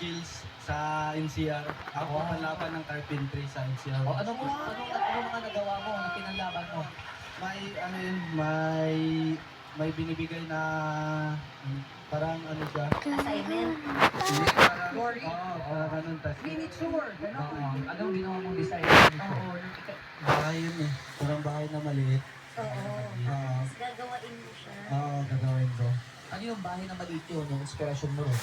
skills sa NCR. Ako panlaban ng carpentry sa NCR. Ano mga nagawa mo? Ano pinanlaban mo? May binibigay na parang ano siya. Assignment. Hindi parang, Glory. parang ganun tas. Miniature. Oo. Anong ginawa mong design? Oo. Bahay yun eh. Parang bahay na maliit. Oo. Oo. Tapos gagawain mo siya. Oo, gagawin ko. Ano yung bahay na maliit yun? Yung inspirasyon mo rin?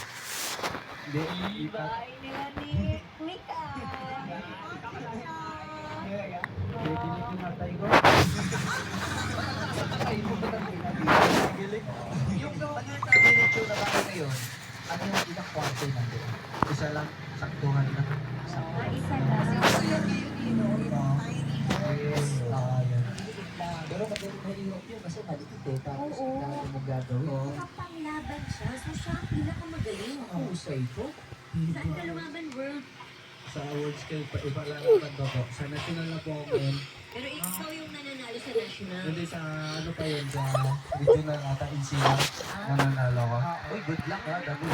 Hindi. Bahay nila ni Mika. Bibili ko matay ko. Yung maliit na miniature na bahay na yun, ano yung ilang kwarto nandun? Isa lang. Saktuhan lang. Isa lang. Yan. Pero mahirap yun kasi maliit eh. Tapos Oo. ang dami mong gagawin. Oo. Kapanglaban siya, so siya ang pinakamagaling. Ang husay ko. Saan ka lumaban, world? Sa award scale pa, ipalalaban ko po. Sa national na po ako ngayon. Pero ikaw yung nananalo sa national. Hindi sa ano pa yun, sa regional ata NCR. Nananalo ko. Uy, good luck ha. Dami.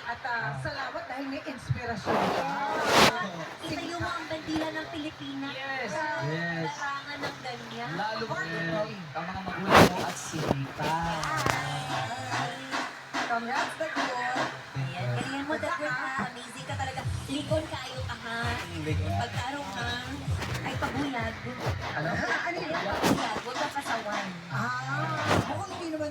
At salamat dahil may inspirasyon ka. Itayo mo ang bandila ng Pilipinas. Yes. Yes. Larangan ng ganyan. Lalo pa ang mga magulang mo at si Rita. Congrats, Dagor. Ayan, ganyan mo, Dagger, ha? Amazing ka talaga. Likon kayo ka, ha? Pagtarong ka, ay pabulag. Ano? Ano yun? Pabulag, huwag ka pasawan. Mukhang hindi naman